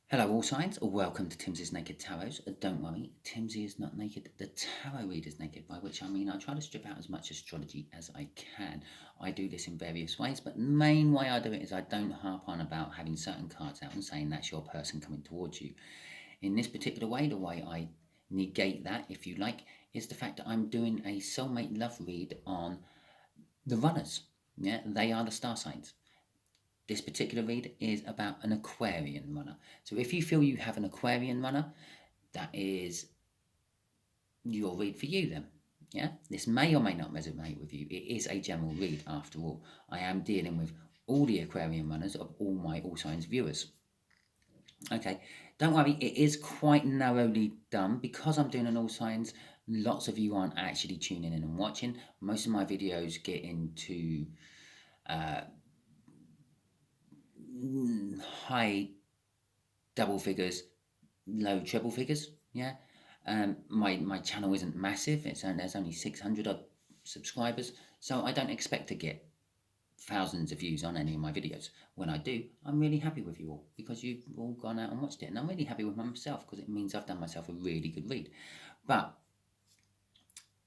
Hello all signs, welcome to Timsy's Naked Tarot. Don't worry, Timsy is not naked, the tarot reader is naked, by which I mean I try to strip out as much astrology as I can. I do this in various ways, but the main way I do it is I don't harp on about having certain cards out and saying that's your person coming towards you. In this particular way, the way I negate that, if you like, is the fact that I'm doing a soulmate love read on the runners. Yeah, they are the star signs. This particular read is about an Aquarian runner. So if you feel you have an Aquarian runner, that is your read for you then. Yeah, this may or may not resonate with you. It is a general read after all. I am dealing with all the Aquarian runners of all my All Signs viewers. Okay, don't worry, it is quite narrowly done because I'm doing an All Signs. Lots of you aren't actually tuning in and watching. Most of my videos get into high double figures, low treble figures. Yeah, my channel isn't massive. There's only 600 odd subscribers, so I don't expect to get thousands of views on any of my videos. When I do, I'm really happy with you all because you've all gone out and watched it, and I'm really happy with myself because it means I've done myself a really good read. But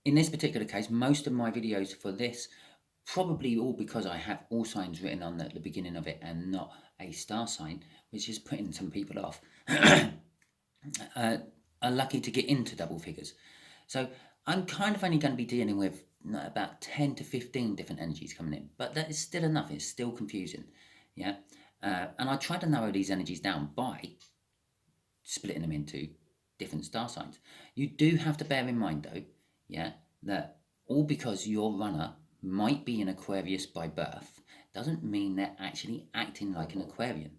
in this particular case, most of my videos for this, probably all because I have all signs written on the beginning of it and not a star sign, which is putting some people off, are lucky to get into double figures. So I'm kind of only going to be dealing with about 10 to 15 different energies coming in, but that is still enough. It's still confusing. Yeah. And I try to narrow these energies down by splitting them into different star signs. You do have to bear in mind, though, yeah, that all because your runner might be an Aquarius by birth doesn't mean they're actually acting like an Aquarian.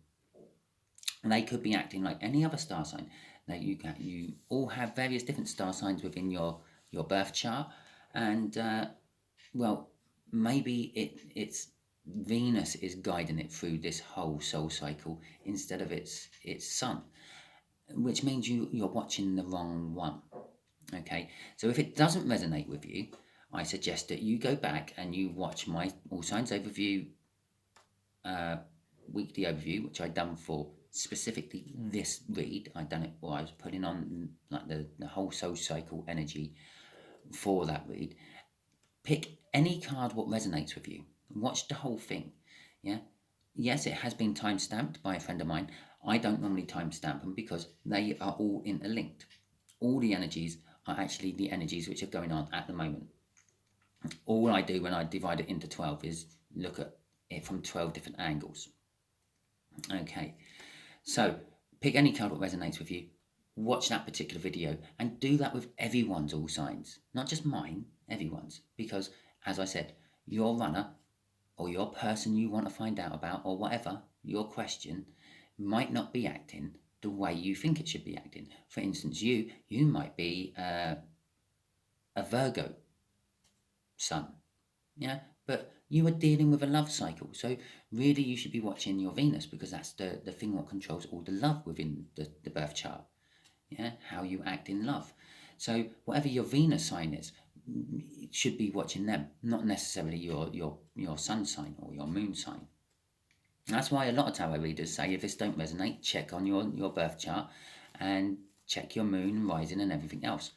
And they could be acting like any other star sign. Now you all have various different star signs within your birth chart, and well, maybe it's Venus is guiding it through this whole soul cycle instead of its sun, which means you're watching the wrong one. Okay, so if it doesn't resonate with you, I suggest that you go back and you watch my All Signs Overview weekly overview, which I done for specifically this read. I done it while I was putting on like the whole soul cycle energy for that read. Pick any card what resonates with you. Watch the whole thing. Yeah. Yes, it has been time stamped by a friend of mine. I don't normally time stamp them because they are all interlinked. All the energies are actually the energies which are going on at the moment. All I do when I divide it into 12 is look at it from 12 different angles. Okay, so pick any card that resonates with you, watch that particular video, and do that with everyone's all signs, not just mine, everyone's. Because, as I said, your runner or your person you want to find out about or whatever, your question, might not be acting the way you think it should be acting. For instance, you might be a Virgo sun, yeah, but you are dealing with a love cycle. So really you should be watching your Venus because that's the thing that controls all the love within the birth chart. Yeah, how you act in love. So whatever your Venus sign is, you should be watching them, not necessarily your sun sign or your moon sign. That's why a lot of tarot readers say if this don't resonate, check on your birth chart and check your moon and rising and everything else.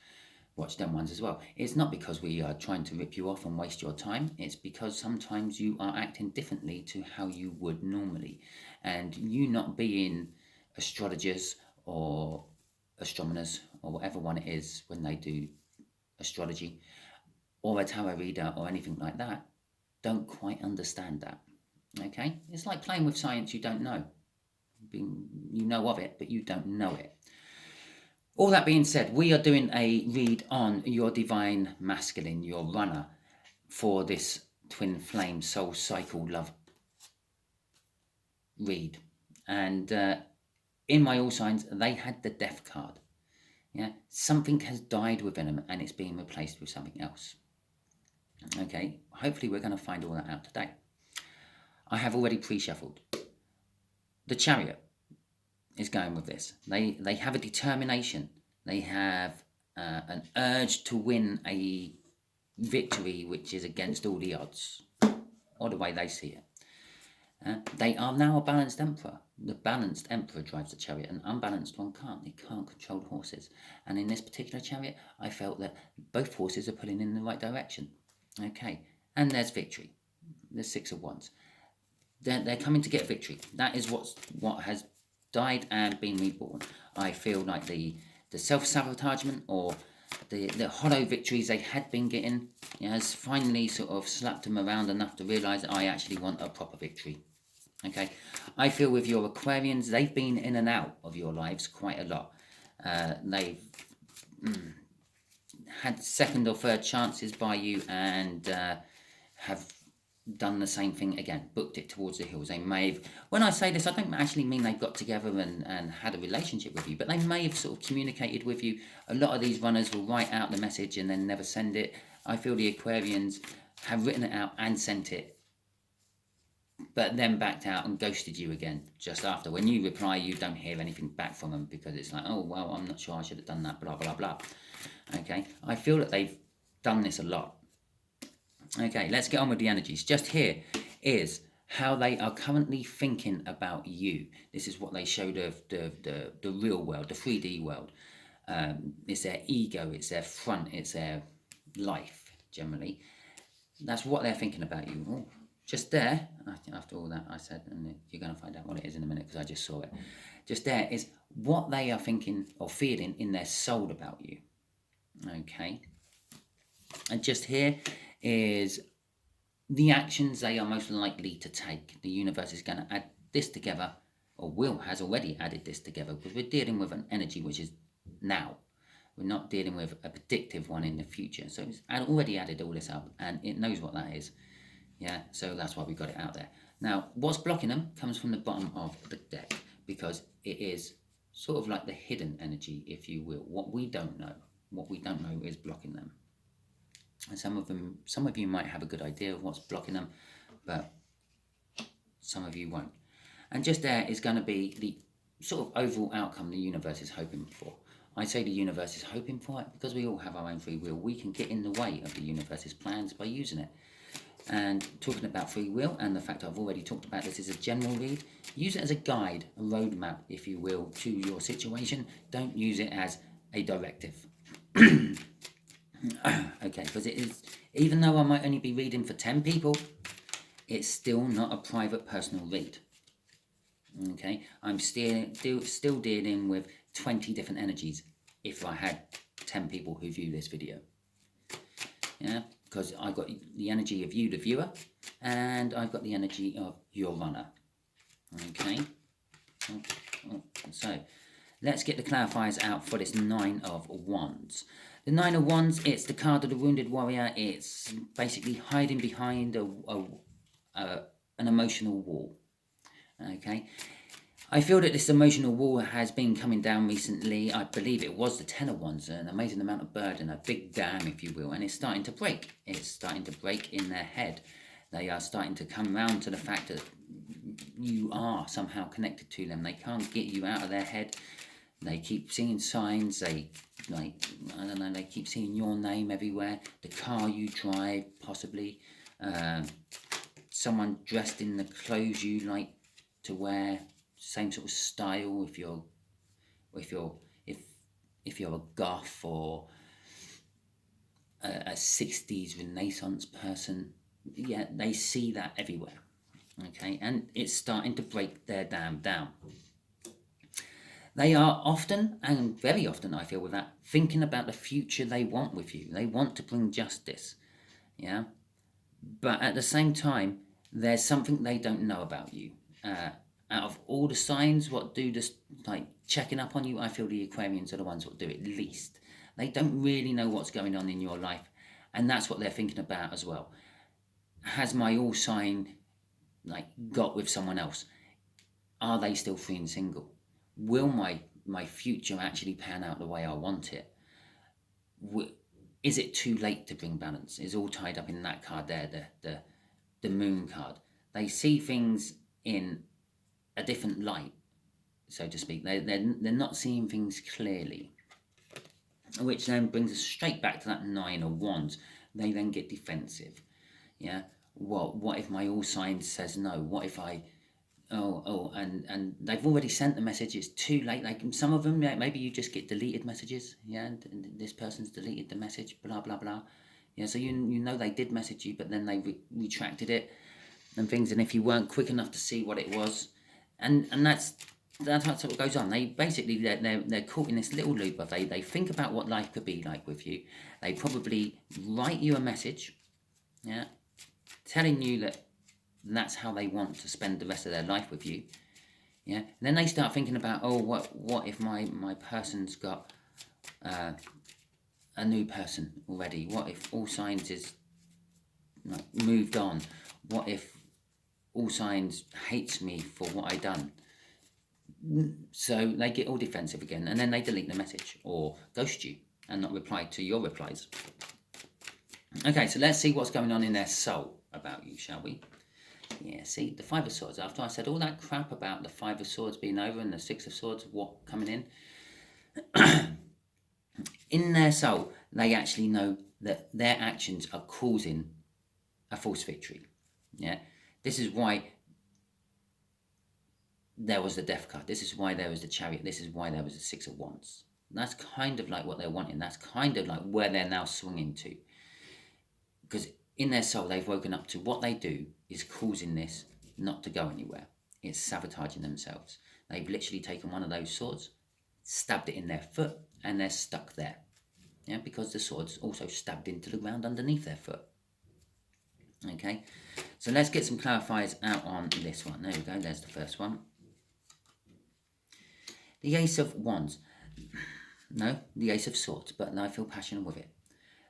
Watch them ones as well. It's not because we are trying to rip you off and waste your time. It's because sometimes you are acting differently to how you would normally. And you not being astrologers or astronomers or whatever one it is when they do astrology or a tarot reader or anything like that, don't quite understand that. Okay? It's like playing with science you don't know. You know of it, but you don't know it. All that being said, we are doing a read on your divine masculine, your runner, for this twin flame soul cycle love read. And in my all signs, they had the death card. Yeah, something has died within them and it's being replaced with something else. Okay, hopefully we're going to find all that out today. I have already pre-shuffled. The Chariot is going with this. They have a determination. They have an urge to win a victory which is against all the odds, or the way they see it. They are now a balanced emperor. The balanced emperor drives the chariot, an unbalanced one can't. They can't control the horses. And in this particular chariot, I felt that both horses are pulling in the right direction. Okay, and there's victory. There's 6 of Wands. They're coming to get victory. That is what has died and been reborn. I feel like the self-sabotagement or the hollow victories they had been getting has finally sort of slapped them around enough to realise that I actually want a proper victory. Okay, I feel with your Aquarians, they've been in and out of your lives quite a lot. They've had second or third chances by you and have done the same thing again, booked it towards the hills. They may have, when I say this, I don't actually mean they got together and had a relationship with you, but they may have sort of communicated with you. A lot of these runners will write out the message and then never send it. I feel the Aquarians have written it out and sent it, but then backed out and ghosted you again just after. When you reply, you don't hear anything back from them because it's like, oh, well, I'm not sure I should have done that, blah, blah, blah. Okay, I feel that they've done this a lot. Okay, let's get on with the energies. Just here is how they are currently thinking about you. This is what they showed of the real world, the 3D world. It's their ego, it's their front, it's their life, generally. That's what they're thinking about you. Oh, just there, after all that I said, and you're going to find out what it is in a minute because I just saw it. Just there is what they are thinking or feeling in their soul about you. Okay. And just here is the actions they are most likely to take. The universe is going to add this together, or has already added this together, because we're dealing with an energy which is now. We're not dealing with a predictive one in the future. So it's already added all this up, and it knows what that is. Yeah, so that's why we got it out there. Now, what's blocking them comes from the bottom of the deck, because it is sort of like the hidden energy, if you will. What we don't know is blocking them. And some of you might have a good idea of what's blocking them, but some of you won't. And just there is going to be the sort of overall outcome the universe is hoping for. I say the universe is hoping for it because we all have our own free will. We can get in the way of the universe's plans by using it. And talking about free will and the fact I've already talked about this is a general read, use it as a guide, a roadmap, if you will, to your situation. Don't use it as a directive. Okay, because it is, even though I might only be reading for 10 people, it's still not a private personal read. Okay, I'm still dealing with 20 different energies if I had 10 people who view this video. Yeah, because I've got the energy of you, the viewer, and I've got the energy of your runner. Okay, so let's get the clarifiers out for this 9 of Wands. The 9 of Wands, it's the card of the wounded warrior. It's basically hiding behind an emotional wall. Okay, I feel that this emotional wall has been coming down recently. I believe it was the 10 of Wands, an amazing amount of burden, a big dam, if you will, and it's starting to break. It's starting to break in their head. They are starting to come round to the fact that you are somehow connected to them. They can't get you out of their head. They keep seeing signs, they keep seeing your name everywhere, the car you drive, possibly, someone dressed in the clothes you like to wear, same sort of style, if you're a goth or a 60s Renaissance person. Yeah, they see that everywhere, okay, and it's starting to break their dam down. They are often, and very often I feel with that, thinking about the future they want with you. They want to bring justice, yeah? But at the same time, there's something they don't know about you. Out of all the signs, what do this, like checking up on you, I feel the Aquarians are the ones that do it least. They don't really know what's going on in your life, and that's what they're thinking about as well. Has my all sign got with someone else? Are they still free and single? Will my future actually pan out the way I want it? Is it too late to bring balance? It's all tied up in that card there, the moon card. They see things in a different light, so to speak. They're not seeing things clearly, which then brings us straight back to that 9 of Wands. They then get defensive. Yeah, well, what if my all signs says no? What if I, and they've already sent the message. It's too late. Like some of them, maybe you just get deleted messages. Yeah, and this person's deleted the message. Blah blah blah. Yeah, so you know they did message you, but then they retracted it and things. And if you weren't quick enough to see what it was, and that's what goes on. They basically they're caught in this little loop of they think about what life could be like with you. They probably write you a message, yeah, telling you that that's how they want to spend the rest of their life with you. Yeah, and then they start thinking about, oh, what if my person's got a new person already? What if all signs is like moved on? What if all signs hates me for what I done? So they get all defensive again, and then they delete the message or ghost you and not reply to your replies. Okay, so let's see what's going on in their soul about you, shall we? Yeah, see, the Five of Swords. After I said all that crap about the Five of Swords being over and the Six of Swords, what coming in, in their soul, they actually know that their actions are causing a false victory. Yeah, this is why there was the Death card. This is why there was the Chariot. This is why there was the Six of Wands. That's kind of like what they're wanting. That's kind of like where they're now swinging to. Because in their soul, they've woken up to what they do is causing this not to go anywhere. It's sabotaging themselves. They've literally taken one of those swords, stabbed it in their foot, and they're stuck there. Yeah, because the sword's also stabbed into the ground underneath their foot. Okay, so let's get some clarifiers out on this one. There we go, there's the first one. The Ace of Wands. No, the Ace of Swords, but I feel passionate with it.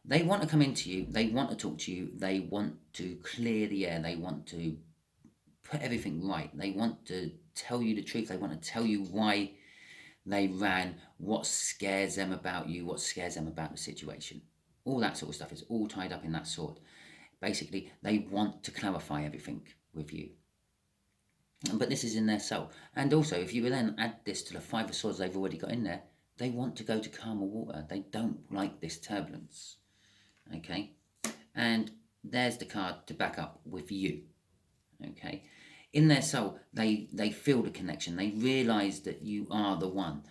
They want to come into you, they want to talk to you, they want to clear the air, they want to put everything right, they want to tell you the truth, they want to tell you why they ran, what scares them about you, what scares them about the situation. All that sort of stuff is all tied up in that sword. Basically, they want to clarify everything with you. But this is in their soul. And also, if you then add this to the Five of Swords they've already got in there, they want to go to calmer water. They don't like this turbulence. Okay? And there's the card to back up with you. Okay? In their soul, they feel the connection. They realise that you are the one.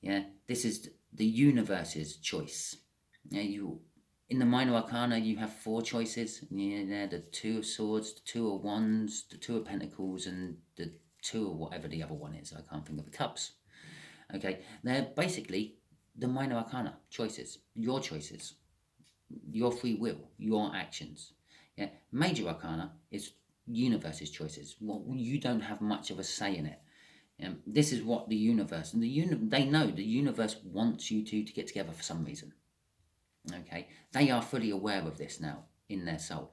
Yeah? This is the universe's choice. Yeah, in the minor arcana, you have 4 choices. Yeah, the Two of Swords, the Two of Wands, the Two of Pentacles, and the Two of whatever the other one is. I can't think of the Cups. Okay, they're basically the minor arcana choices, your free will, your actions. Yeah, major arcana is universe's choices. Well, you don't have much of a say in it. This is what the universe, and they know the universe wants you two to get together for some reason. Okay, they are fully aware of this now in their soul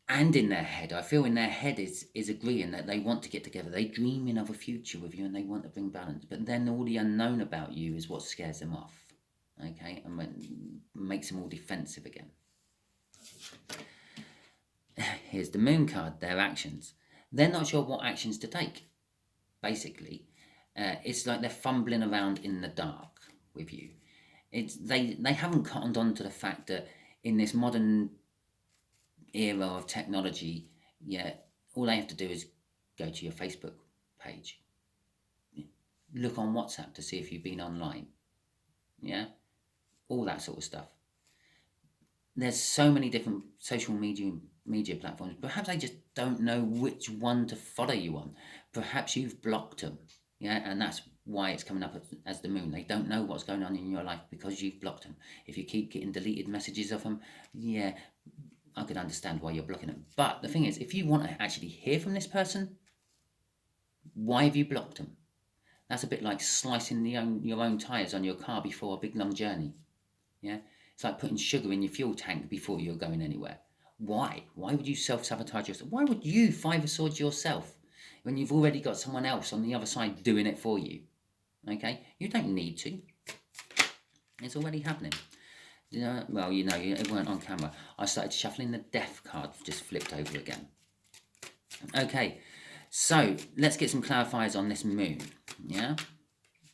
and in their head. I feel in their head is agreeing that they want to get together. They dreaming of a future with you and they want to bring balance. But then all the unknown about you is what scares them off. Okay, and makes them all defensive again. Here's the Moon card, their actions. They're not sure what actions to take, basically. It's like they're fumbling around in the dark with you. They haven't cottoned on to the fact that in this modern era of technology, yeah, all they have to do is go to your Facebook page, look on WhatsApp to see if you've been online, yeah, all that sort of stuff. There's so many different social media platforms. Perhaps they just don't know which one to follow you on. Perhaps you've blocked them, yeah, and that's why it's coming up as the Moon. They don't know what's going on in your life because you've blocked them. If you keep getting deleted messages of them, yeah, I could understand why you're blocking them. But the thing is, if you want to actually hear from this person, why have you blocked them? That's a bit like slicing your own tyres on your car before a big long journey. Yeah, it's like putting sugar in your fuel tank before you're going anywhere. Why? Why would you self-sabotage yourself? Why would you Five of Swords yourself when you've already got someone else on the other side doing it for you? Okay, you don't need to. It's already happening. Well, it weren't on camera. I started shuffling the Death card, just flipped over again. Okay, so let's get some clarifiers on this Moon. Yeah,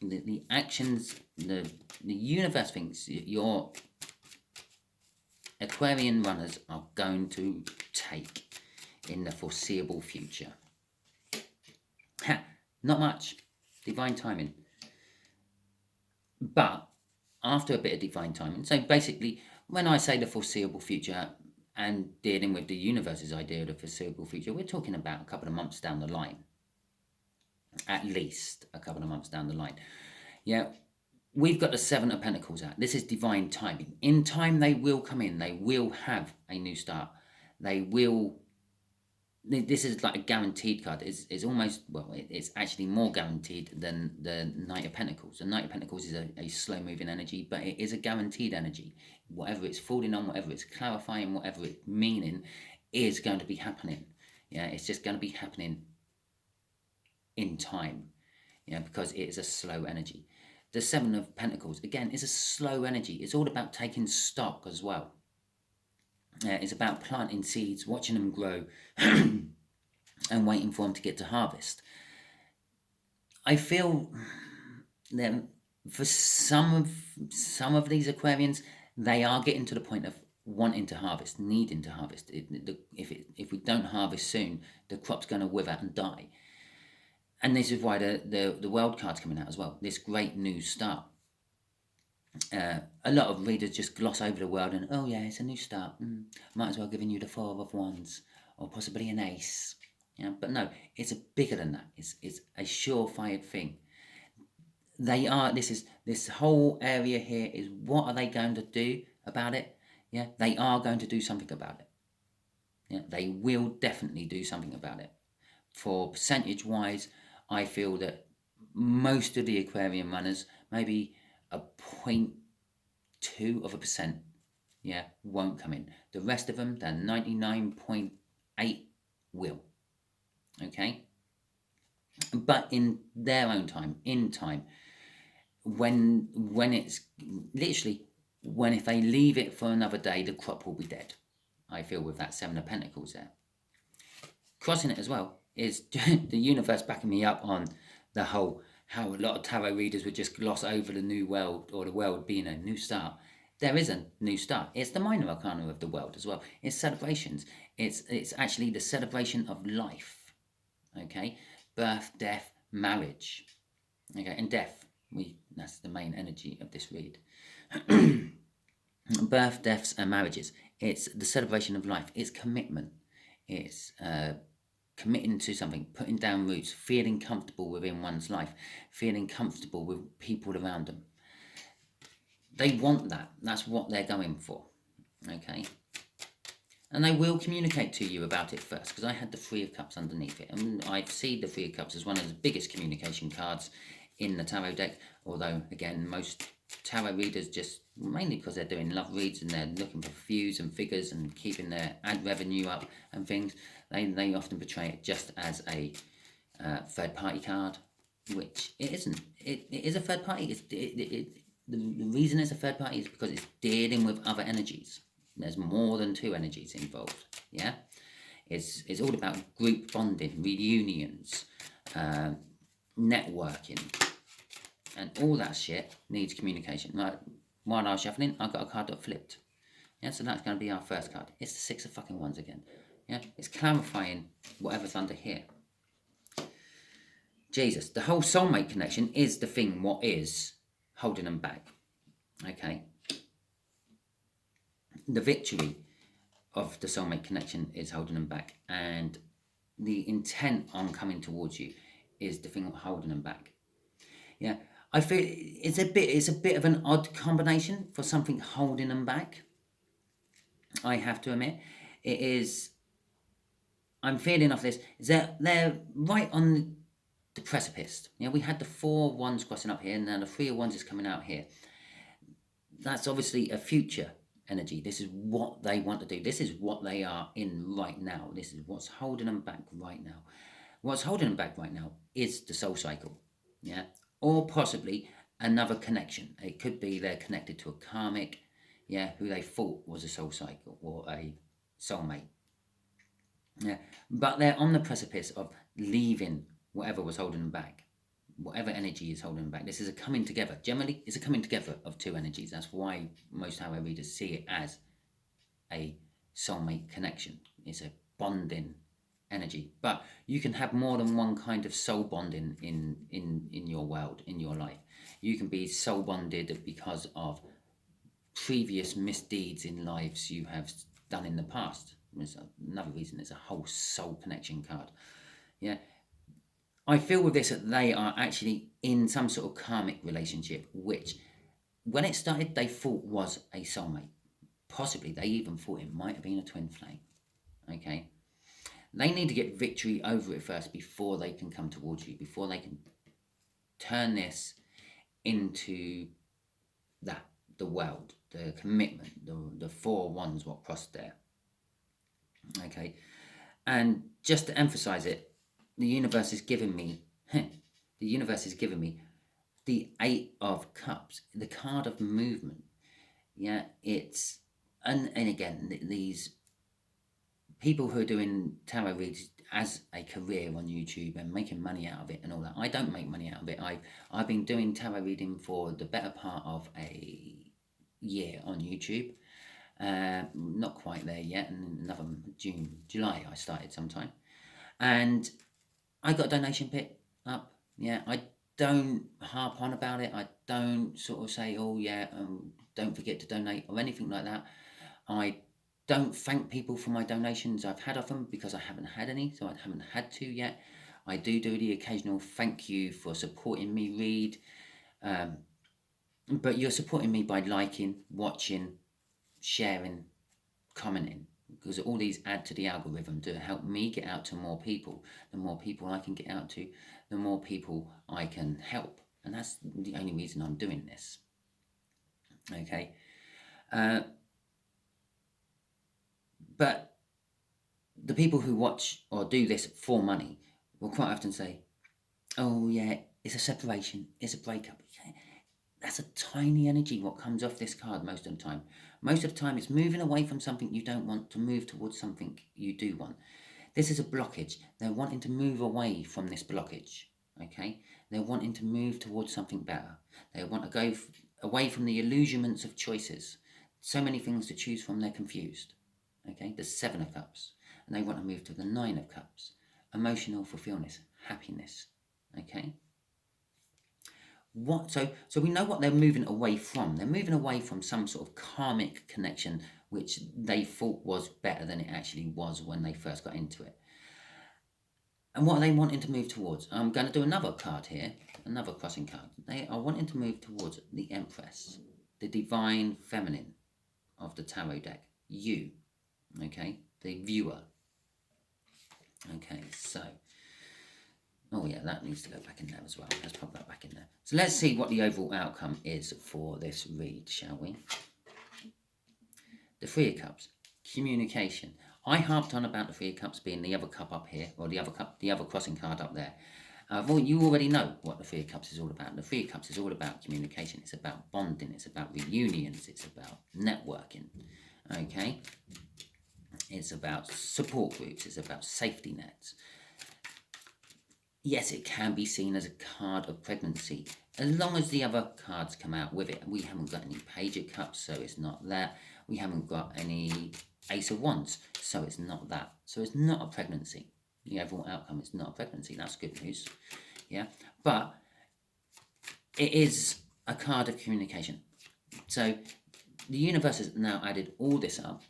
the actions, the universe thinks your Aquarian runners are going to take in the foreseeable future? Not much. Divine timing. But after a bit of divine timing, so basically, when I say the foreseeable future and dealing with the universe's idea of the foreseeable future, we're talking about a couple of months down the line. At least a couple of months down the line. Yeah, we've got the Seven of Pentacles out. This is divine timing. In time, they will come in. They will have a new start. They will. This is like a guaranteed card. It's almost, well, it's actually more guaranteed than the Knight of Pentacles. The Knight of Pentacles is a slow-moving energy, but it is a guaranteed energy. Whatever it's falling on, whatever it's clarifying, whatever it's meaning, is going to be happening. Yeah, it's just going to be happening in time. Yeah, because it is a slow energy. The Seven of Pentacles, again, is a slow energy. It's all about taking stock as well. It's about planting seeds, watching them grow, and waiting for them to get to harvest. I feel that for some of these Aquarians, they are getting to the point of wanting to harvest, needing to harvest. If we don't harvest soon, the crop's going to wither and die. And this is why the World card's coming out as well. This great new start. A lot of readers just gloss over the World and, oh yeah, it's a new start. Might as well giving you the Four of Wands or possibly an Ace. Yeah, but no, it's bigger than that. It's a surefire thing. They are. This whole area here is, what are they going to do about it? Yeah, they are going to do something about it. Yeah, they will definitely do something about it. For percentage wise, I feel that most of the Aquarian runners, maybe a 0.2%, yeah, won't come in. The rest of them, they're 99.8 will. Okay? But in their own time, in time, when it's literally, when if they leave it for another day, the crop will be dead. I feel with that Seven of Pentacles there. Crossing it as well is the universe backing me up on the whole, how a lot of tarot readers would just gloss over the new world, or the world being a new start. There is a new start. It's the minor arcana of the world as well. It's celebrations. It's actually the celebration of life. Okay, birth, death, marriage. Okay, and death. That's the main energy of this read. Birth, deaths, and marriages. It's the celebration of life. It's commitment. It's committing to something, putting down roots, feeling comfortable within one's life, feeling comfortable with people around them. They want that. That's what they're going for. Okay? And they will communicate to you about it first, because I had the Three of Cups underneath it. And I see the Three of Cups as one of the biggest communication cards in the tarot deck. Although, again, most tarot readers, just mainly because they're doing love reads and they're looking for views and figures and keeping their ad revenue up and things, they often portray it just as a third-party card, which it isn't. It is a third party. The reason it's a third party is because it's dealing with other energies. There's more than two energies involved. Yeah, it's all about group bonding, reunions, networking, and all that shit needs communication. Like, while I was shuffling, I got a card that flipped. Yeah, so that's going to be our first card. It's the Six of fucking Wands again. Yeah, it's clarifying whatever's under here. Jesus, the whole soulmate connection is the thing what is holding them back. Okay. The victory of the soulmate connection is holding them back, and the intent on coming towards you is the thing holding them back. Yeah, I feel it's a bit of an odd combination for something holding them back. I have to admit, it is. I'm feeling off this. Is that they're right on the precipice. Yeah, we had the Four of Wands crossing up here, and now the Three of Wands is coming out here. That's obviously a future energy. This is what they want to do. This is what they are in right now. This is what's holding them back right now. What's holding them back right now is the soul cycle. Yeah, or possibly another connection. It could be they're connected to a karmic, yeah, who they thought was a soul cycle or a soulmate. Yeah, but they're on the precipice of leaving whatever was holding them back, whatever energy is holding them back. This is a coming together. Generally, it's a coming together of two energies. That's why most tarot readers see it as a soulmate connection. It's a bonding energy. But you can have more than one kind of soul bonding in your world, in your life. You can be soul bonded because of previous misdeeds in lives you have done in the past. There's another reason there's a whole soul connection card. Yeah. I feel with this that they are actually in some sort of karmic relationship, which when it started they thought was a soulmate. Possibly they even thought it might have been a twin flame. Okay. They need to get victory over it first before they can come towards you, before they can turn this into that, the world, the commitment, the 4 wands what crossed there. Okay. And just to emphasize it, the universe is giving me the 8 of Cups, the card of movement. Yeah, it's and again, these people who are doing tarot reads as a career on YouTube and making money out of it and all that. I don't make money out of it. I've been doing tarot reading for the better part of a year on YouTube. Not quite there yet, and another July I started sometime. And I got a donation bit up. Yeah, I don't harp on about it. I don't sort of say, oh yeah, don't forget to donate or anything like that. I don't thank people for my donations I've had of them because I haven't had any, so I haven't had to yet. I do the occasional thank you for supporting me read. But you're supporting me by liking, watching, sharing, commenting, because all these add to the algorithm to help me get out to more people. The more people I can get out to, the more people I can help. And that's the only reason I'm doing this. Okay. But the people who watch or do this for money will quite often say, oh yeah, it's a separation, it's a breakup. That's a tiny energy what comes off this card most of the time. Most of the time it's moving away from something you don't want to move towards something you do want. This is a blockage. They're wanting to move away from this blockage. Okay? They're wanting to move towards something better. They want to go away from the illusionments of choices. So many things to choose from, they're confused. Okay? The 7 of Cups. And they want to move to the 9 of Cups. Emotional fulfillment, happiness. Okay? So we know what they're moving away from. They're moving away from some sort of karmic connection which they thought was better than it actually was when they first got into it. And what are they wanting to move towards? I'm going to do another card here, another crossing card. They are wanting to move towards the Empress, the divine feminine of the tarot deck. You, okay, the viewer. Okay, so... oh yeah, that needs to go back in there as well. Let's pop that back in there. So let's see what the overall outcome is for this read, shall we? The 3 of Cups, communication. I harped on about the 3 of Cups being the other cup up here, or the other crossing card up there. You already know what the 3 of Cups is all about. The 3 of Cups is all about communication. It's about bonding. It's about reunions. It's about networking. Okay? It's about support groups. It's about safety nets. Yes, it can be seen as a card of pregnancy, as long as the other cards come out with it. We haven't got any Page of Cups, so it's not that. We haven't got any Ace of Wands, so it's not that. So it's not a pregnancy. The overall outcome is not a pregnancy. That's good news. Yeah, but it is a card of communication. So the universe has now added all this up,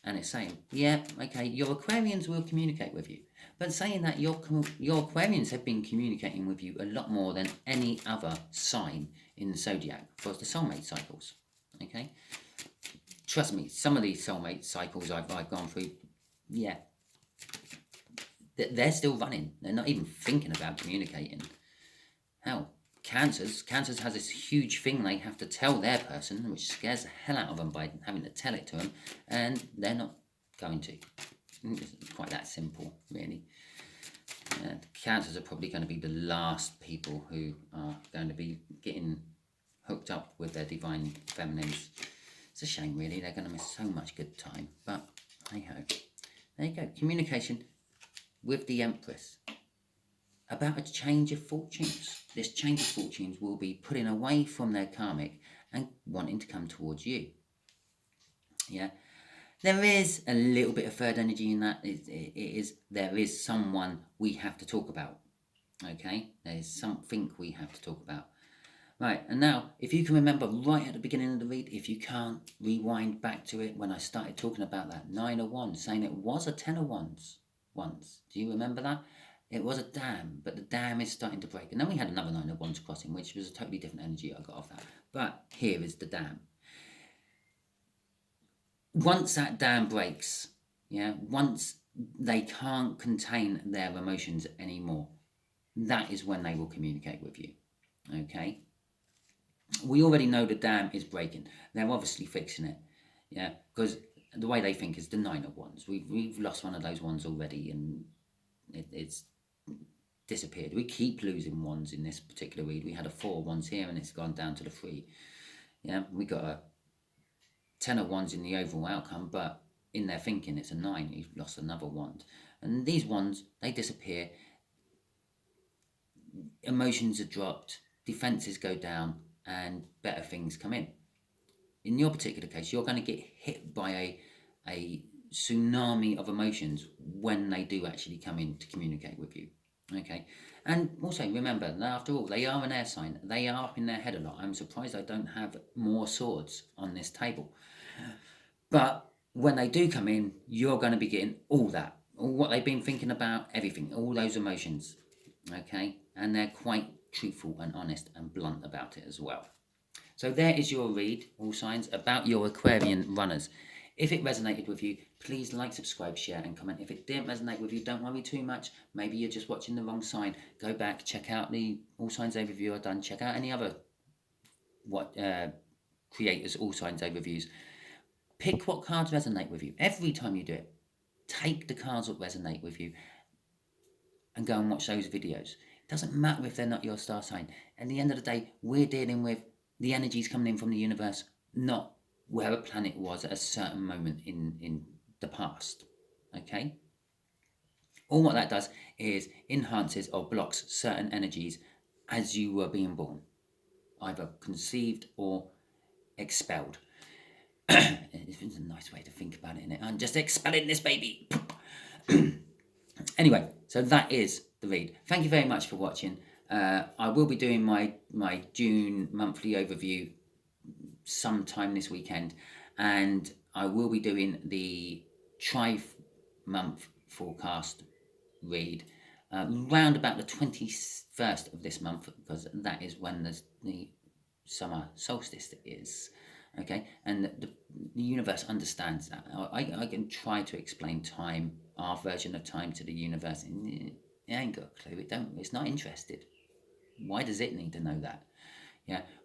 and it's saying, yeah, okay, your Aquarians will communicate with you. But saying that, your Aquarians have been communicating with you a lot more than any other sign in the zodiac for the soulmate cycles. Okay? Trust me, some of these soulmate cycles I've gone through, yeah, they're still running. They're not even thinking about communicating. Hell, Cancers has this huge thing they have to tell their person, which scares the hell out of them by having to tell it to them, and they're not going to. It's quite that simple, really. Cancers are probably going to be the last people who are going to be getting hooked up with their divine feminines. It's a shame, really. They're going to miss so much good time. But, hey-ho. There you go. Communication with the Empress about a change of fortunes. This change of fortunes will be putting away from their karmic and wanting to come towards you. Yeah. There is a little bit of third energy in that. There is someone we have to talk about. Okay, there's something we have to talk about. Right, and now, if you can remember right at the beginning of the read, if you can't, rewind back to it when I started talking about that 9 of Wands, saying it was a 10 of Wands once. Do you remember that? It was a dam, but the dam is starting to break. And then we had another 9 of Wands crossing, which was a totally different energy I got off that. But here is the dam. Once that dam breaks, once they can't contain their emotions anymore, that is when they will communicate with you. Okay? We already know the dam is breaking. They're obviously fixing it. Because the way they think is the 9 of Wands. We've lost one of those wands already, and it's disappeared. We keep losing wands in this particular read. We had a 4 of Wands here, and it's gone down to the 3. We got a 10 of Wands in the overall outcome, but in their thinking it's a 9. You've lost another wand. And these wands, they disappear. Emotions are dropped, defenses go down, and better things come in. In your particular case, you're going to get hit by a tsunami of emotions when they do actually come in to communicate with you. Okay, and also remember that after all, they are an air sign. They are up in their head a lot. I'm surprised I don't have more swords on this table. But when they do come in, you're going to be getting all that, all what they've been thinking about, everything, all those emotions. Okay, and they're quite truthful and honest and blunt about it as well. So there is your read, all signs, about your Aquarian runners. If it resonated with you, please like, subscribe, share and comment. If it didn't resonate with you, don't worry too much. Maybe you're just watching the wrong sign. Go back, check out the all signs overview I've done. Check out any other creators' all signs overviews. Pick what cards resonate with you. Every time you do it, take the cards that resonate with you and go and watch those videos. It doesn't matter if they're not your star sign. At the end of the day, we're dealing with the energies coming in from the universe, not where a planet was at a certain moment in the past. Okay? All what that does is enhances or blocks certain energies as you were being born, either conceived or expelled. It's a nice way to think about it, isn't it? I'm just expelling this baby. Anyway, so that is the read. Thank you very much for watching. I will be doing my June monthly overview sometime this weekend, and I will be doing the tri-month forecast read round about the 21st of this month, because that is when the summer solstice is. Okay, and the universe understands that. I can try to explain time, our version of time, to the universe, and it ain't got a clue. It's not interested. Why does it need to know that?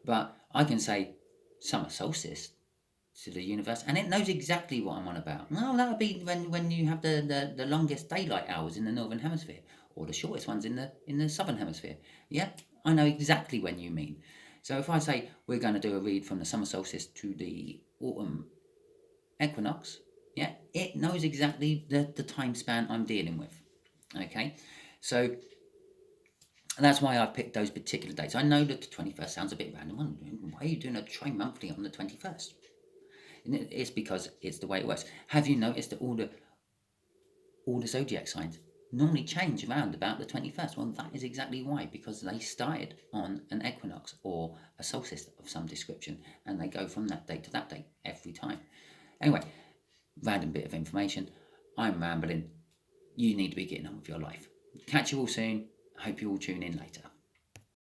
But I can say summer solstice to the universe, and it knows exactly what I'm on about. Well, that'll be when you have the longest daylight hours in the northern hemisphere, or the shortest ones in the southern hemisphere. I know exactly when you mean. So if I say we're going to do a read from the summer solstice to the autumn equinox, it knows exactly the time span I'm dealing with. Okay, so that's why I've picked those particular dates. I know that the 21st sounds a bit random. Why are you doing a tri-monthly on the 21st? It's because it's the way it works. Have you noticed that all the zodiac signs normally change around about the 21st? Well, that is exactly why, because they started on an equinox or a solstice of some description, and they go from that date to that date every time. Anyway, random bit of information. I'm rambling. You need to be getting on with your life. Catch you all soon. I hope you all tune in later.